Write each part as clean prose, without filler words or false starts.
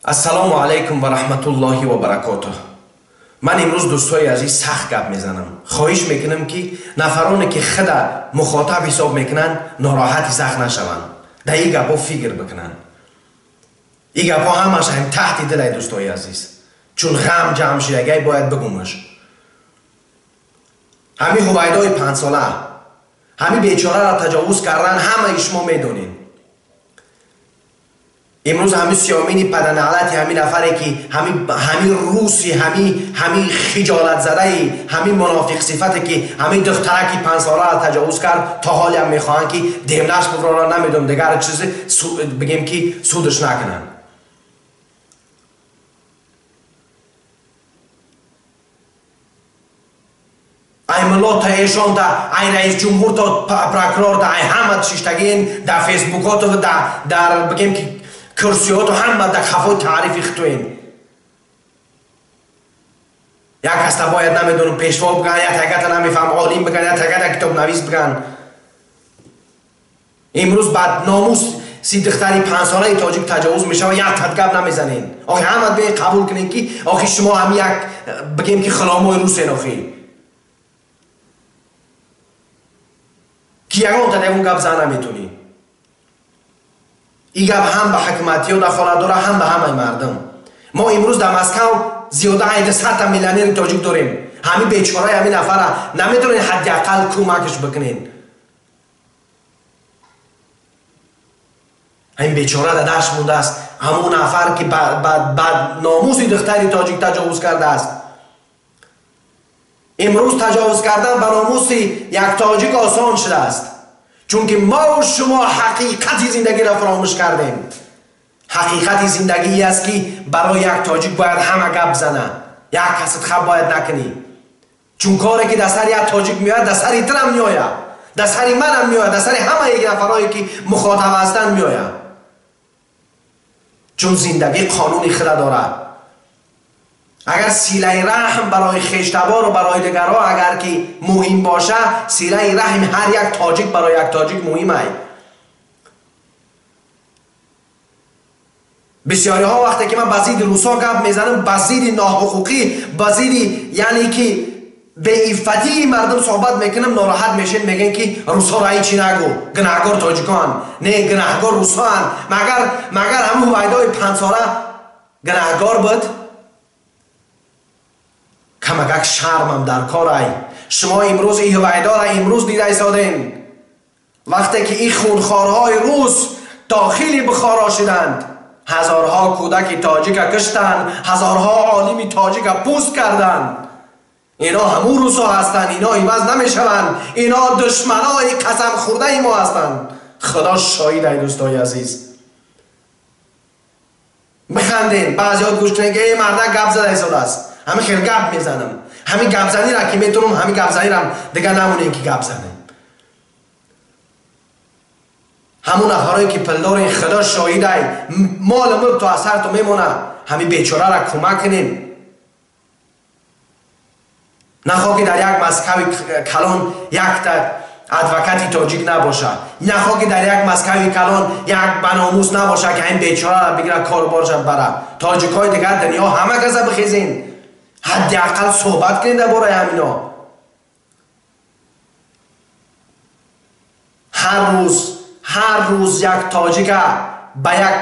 السلام علیکم و رحمت الله و برکاته. من امروز دوستای عزیز سخت گپ میزنم. خواهش میکنم که نفرانی که خود مخاطب حساب میکنن ناراحت سخت نشوند. در این گپا فکر بکنن. این گپا همش هم تحت دل دوستای عزیز. چون غم جمع شدگی باید بگومش. همین هویدای 5 ساله، همین بیچاره را تجاوز کردن، همه شما میدونین. امروز همین سیامین پدرنعلتی، همین نفری که همین روسی، همین خجالت زده، همین منافق صفتی که همین دخترکی 5 ساله را تجاوز کرد، تا حالی هم میخواهند که دیمنش ببرانن، نمیدونم دیگر چیزی بگیم که سودش نکنن. ای ملا تا ایشان تا ای رئیس جمهور تا پروکرور تا ای همه ششتگین در فیسبوک ها تا در بگیم که کرسی ها تو همه در خفای تعریف اختوین. یک هسته باید نمیدونم پیشوا بگن، یک تگت نمیفهم عالم بگن، یک تگت کتاب نویس بگن. امروز بعد ناموس سی دختری 5 ساله تاجیک تجاوز میشه و یک تدگب نمیزنین. آخی همه به قبول کنین که آخی شما هم یک بگیم که خلامای روسین آخی که یکان تا دیگون گپ زن نمیتونی. این گپ هم به حکومتی و دخالت داره، هم به همه مردم. ما امروز در مسکو زیاده عید 100 میلیونر تاجیک داریم. همین بیچاره همین نفره نمیتونین حداقل کمکش بکنین. همین بیچاره در دشت مونده است. همون نفر که بعد ناموسی دختری تاجیک تجاوز کرده است. امروز تجاوز کردن به ناموس یک تاجیک آسان شده است. چون که ما و شما حقیقت زندگی را فراموش کردیم. حقیقت زندگی است که برای یک تاجیک باید همه گپ زنه. یک کست خب باید نکنی. چون کاری که در سر یک تاجیک میاد در سر ترم میآید، در سر منم میآید، در سر همه یک نفرایی که مخاطب هستند میآید. چون زندگی قانونی خود داره. اگر سیله رحم برای خیشتبار و برای دیگرها اگر که مهم باشه، سیله رحم هر یک تاجیک برای یک تاجیک مهمه. بسیاری ها وقتی که من بزید روسا گپ میزنم، بزید ناحقوقی، بزید یعنی که به افتی مردم صحبت میکنم، ناراحت میشین، میگن که روسا رای چی نگو، گناهگار تاجیکان، نه گناهگار روسان. مگر همون هویدای 5 ساله گناهگار بود؟ کمک شرمم در کار ای. شما امروز این هویدا را امروز دیده ایستادین. وقتی که این خونخوارهای روس داخل بخارا شدند، هزارها کودک تاجیک کشتند، هزارها عالم تاجیک پوست کردند. اینا همون روسا هستند، اینا عوض نمیشوند، اینا دشمنای قسم خورده ما هستند. خدا شاهد ای دوستای عزیز. بخندین، بعضی‌ها گوش کنین که این مرد گپ زده ایستاده است. همین خیلی گپ میزنم. همین گپ زنی را که میتونم، همین گپ زنی را دیگه نمونه که گپ زنم. همون نفرایی که پلدار خدا شاهده مال ملک تو اثر تو میمونه، همین بیچاره را کمک کنیم. نخواه که در یک مسکوی کلان یک ادوکتی تاجیک نباشه، نخواه که در یک مسکوی کلان یک بناموس نباشه که این بیچاره را بگیره کاربارش بره. تاجیکای دیگر دنیا همه کسا بخیزین، حداقل صحبت کنید درباره همینا. هر روز یک تاجیک به یک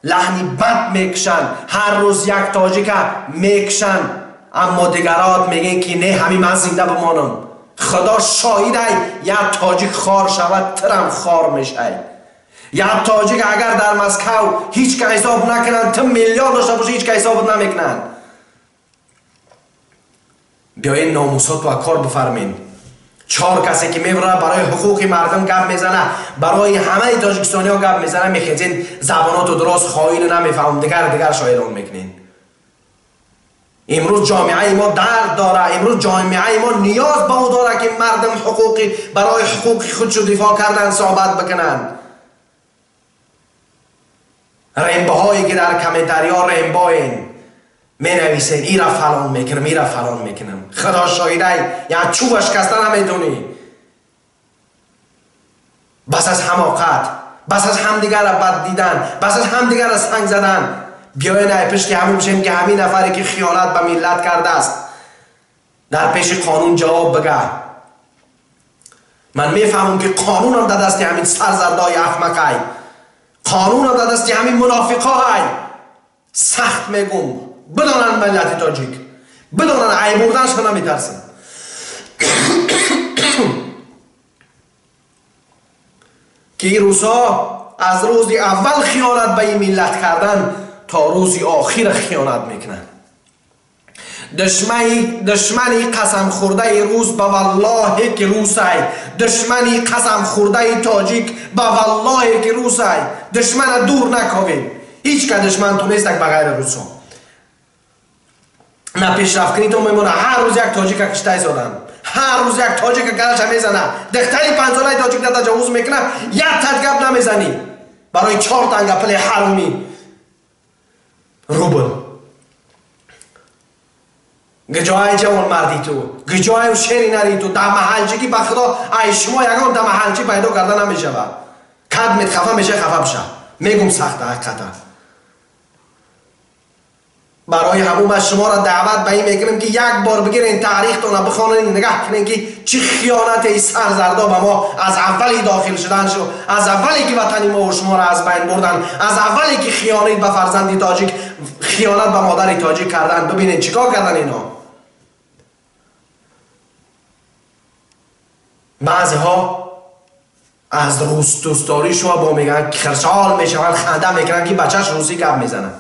لحنی بد میکشن، هر روز یک تاجیک میکشن، اما دیگرات میگن که نه همین من زنده بمانم. خدا شاهد ای یک تاجیک خار شود ترم خار میشه. یک تاجیک اگر در مسکو هیچ که حساب نکنن، تو میلیارد داشته باشه هیچ که حساب نمیکنن. بیاین ناموسات و کار بفرمین. 4 کسی که میبره برای حقوق مردم گپ میزنه، برای همه تاجیکستانی ها گپ میزنه، میخیزین زباناتو درست خواهیل نمیفهم، دیگر شایدان میکنین. امروز جامعه ما درد داره، امروز جامعه ما نیاز به او داره که مردم حقوقی برای حقوق خودشو دفاع کردن صحبت بکنن. رنبه هایی که در کامنتاری ها رنبه این می نویسین ای را فلان میکنم، ای را فلان میکنم. خدا شاهده یا چوبش کستن نمیتونی. بس از حماقت، بس از همدیگر را بد دیدن، بس از همدیگر را سنگ زدن، بیاین ای پیش که همون بشیم که همین نفری که خیانت به ملت کرده است در پیش قانون جواب بگه. من میفهمم که قانون هم در دست همین سرزردای احمقای، قانون هم در دست همین منافقای. سخت میگم بدانن ملت تاجیک، بدانن ای بردنش نمیترسن. که این روزها از روز اول خیانت به این ملت کردن تا روز آخر خیانت میکنن. دشمنی قسم خورده روس به والله که روسای، دشمنی قسم خورده تاجیک به والله که روسای. دشمن دور نکاوید، هیچ که دشمن تو نیست بغیر روسا. نه پیشرفت کنی تو میمونه. هر روز یک تاجیک کشته زدن، هر روز یک تاجیک گرش میزنه. دختری 5 ساله تاجیک در تجاوز میکنه، یک تدگب نمیزنی برای 4 تنگ پل حرومی روبل. گجای جوان مردی تو، گجای شیری نری تو. در محلچی که بخدا ای شما یکان در محلچی پیدا کرده نمیشه و کد متخفه میشه خفه بشه. میگم سخته حقیقتا. برای همون از شما را دعوت به این میکنم که یک بار بگیرین تاریختون بخونین، نگاه کنین که چه خیانت ای سرزردا به ما از اولی داخل شدن شو، از اولی که وطن ما و شما را از بین بردن، از اولی که خیانت به فرزند تاجیک، خیانت به مادر تاجیک کردن. ببینین چیکار کردن اینا. بعضی ها از روس دوستاری شما با میگن خرچال میشون، خنده میکنن که بچهش روسی گپ میزنن.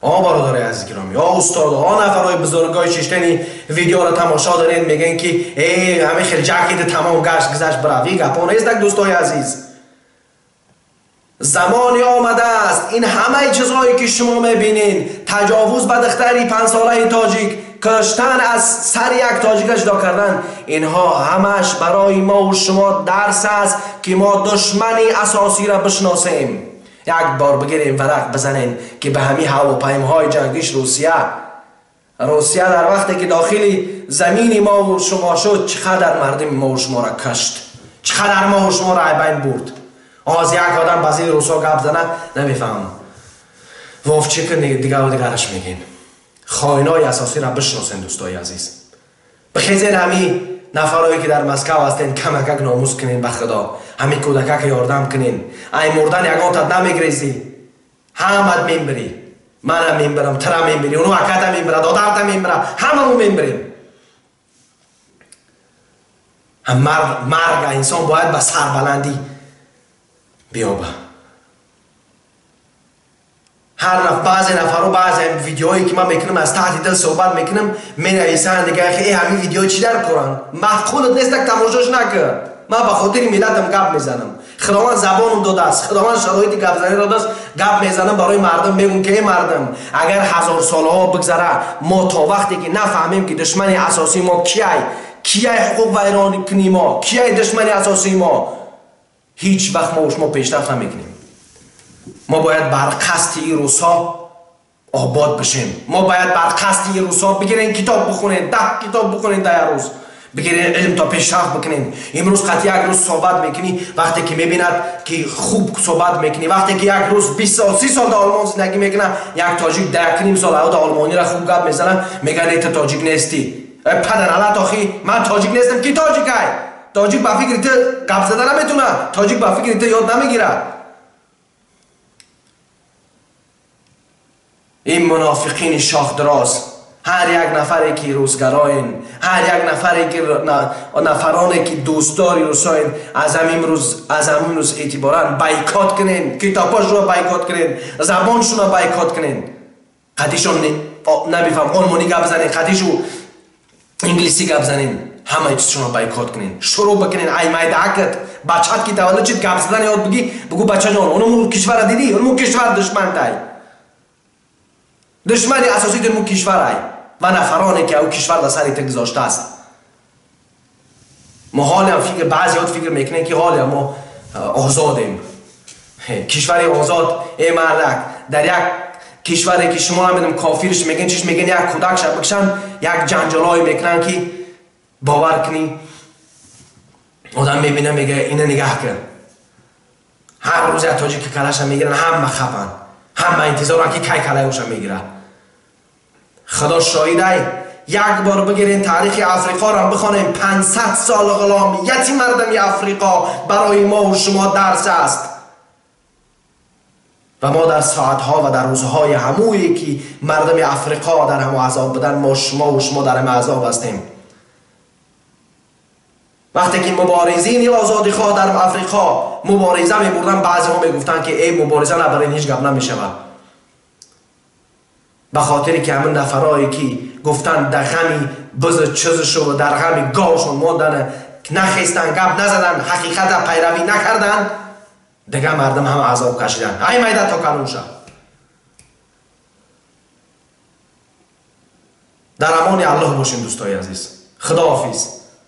برادرای عزیز گرامی، استاد، نفرای بزرگای ششتنی ویدیو را تماشا دارین میگن که همه خیلی جاکیت تمام گذشت بروی گپا نیست. دوستای عزیز، زمانی آمده است این همه چیزهایی که شما میبینین، تجاوز به دختری 5 ساله تاجیک، کشتن از سر یک تاجیک جدا کردن، اینها همش برای ما و شما درس است که ما دشمنی اساسی را بشناسیم. یک بار بگیریم ورق بزنیم که به همین هواپیماهای جنگیش روسیه در وقتی که داخل زمین ما و شما شد، چقدر مردم ما و شما را کشت، چقدر ما و شما را بین برد. از یک آدم بازی روسا گپ زنه نمیفهم وف چه کنه دیگرش میگین. خائنای اساسی را بشناسین دوستای عزیز. بخیزین همین نفرایی که در مسکو هستین کمک ناموس کنین به خدا. همین کودکا که یاردم کنین. ای مردن یگان تد نمیگریزی، همت میبری، منم میبرم، ترم میبری، اونو اکتم میبره، دادرتم میبره، هممون میبریم. مرگ انسان باید به سربلندی بیابه. بعضی نفرها بعضی ویدیوهایی که من میکنم از تحت دل صحبت میکنم مینویسن دیگه خیلی همین ویدیو چی در قرآن مفقودت نیست که تماشاش نکرد. من به خاطر ملتم گپ میزنم. خداوند زبانم داده است، خداوند شرایط گپ زنی داده است. گپ میزنم برای مردم، میگم که ای مردم اگر 1000 سالها بگذره ما تا وقتی که نفهمیم که دشمن اساسی ما کیه حقوق ویران کنی ما، کیه دشمن اساسی ما، هیچ وقت ما و شما پیشرفت نمیکنیم. ما باید بر قصد این روسا آباد بشیم. ما باید بر قصد این روسا بگیرین کتاب بخونین، 10 کتاب بخونین در روز، بگیرین علم تا پیشرفت بکنین. امروز قطعی یک روز صحبت میکنی، وقتی که میبیند که خوب صحبت میکنی، وقتی که یک روز 20 سال 30 سال در آلمان زندگی میکنه، یک تاجیک 2.5 سال در آلمانی را خوب گپ میزنه، میگن ای تاجیک نیستی. پدر علت آخی من تاجیک نیستم. کی تاجیک های؟ تاجیک با فکر ته گپ زدن نمیتونه، تاجیک با فکر ته یاد نمیگیره. این منافقین شاخ دراز، هر یک نفری که روزگراین، هر یک نفری که نفرانی که دوستداری روساین، از همین روز اعتبارا بایکات کنین، کتاباشون رو بایکات کنین، زبانشون رو بایکات کنین. قدیشون نمیفهم آلمانی گپ بزنین، قدیشون انگلیسی گپ بزنین، همه چیزشون رو بایکات کنین. شروع بکنین ای میدعکت بچه‌ت که تولد شد گپ زدن یاد بگو بچه جان اونمون کشور دیدی، اونمون کشور دشمن تای، دشمن اساسی در مو کشور های و نفرانی که او کشور در سری گذاشته است. ما حالی هم فکر، بعضی ها فکر میکنن که حالی ما آزادیم، کشور آزاد. ای مردک در یک کشوری که شما نمیدونم کافیرش میگن چیش میگن یک کودک شب بکشن، یک جنجالای میکنن که باور کنی آدم میبینه میگه اینه نگاه کن. روز تاجیک که کلش میگیرن همه خفن، همه انتظارن که کی کلهش میگیره. خدا شاهده، یک بار بگیرین تاریخ افریقا را بخوانیم، 500 سال غلامیت مردم افریقا برای ما و شما درس است و ما در ساعتها و در روزهای همویی که مردم افریقا در همو عذاب بدن، ما و شما در همه عذاب هستیم. وقتی که مبارزین آزادی خواه در افریقا مبارزه می بردن، بعضی ها می گفتن که ای مبارزه نبرین، هیچ گپ نمی شود، به خاطری که همون نفرایی که گفتن در غمی بز چیزشو و در غمی گاوشون موندن، نخیستن، گپ نزدن، حقیقت پیروی نکردن، دیگه مردم هم عذاب کشیدن. ای میده تا کلوشه. در امان الله باشین دوستای عزیز. خداحافظ.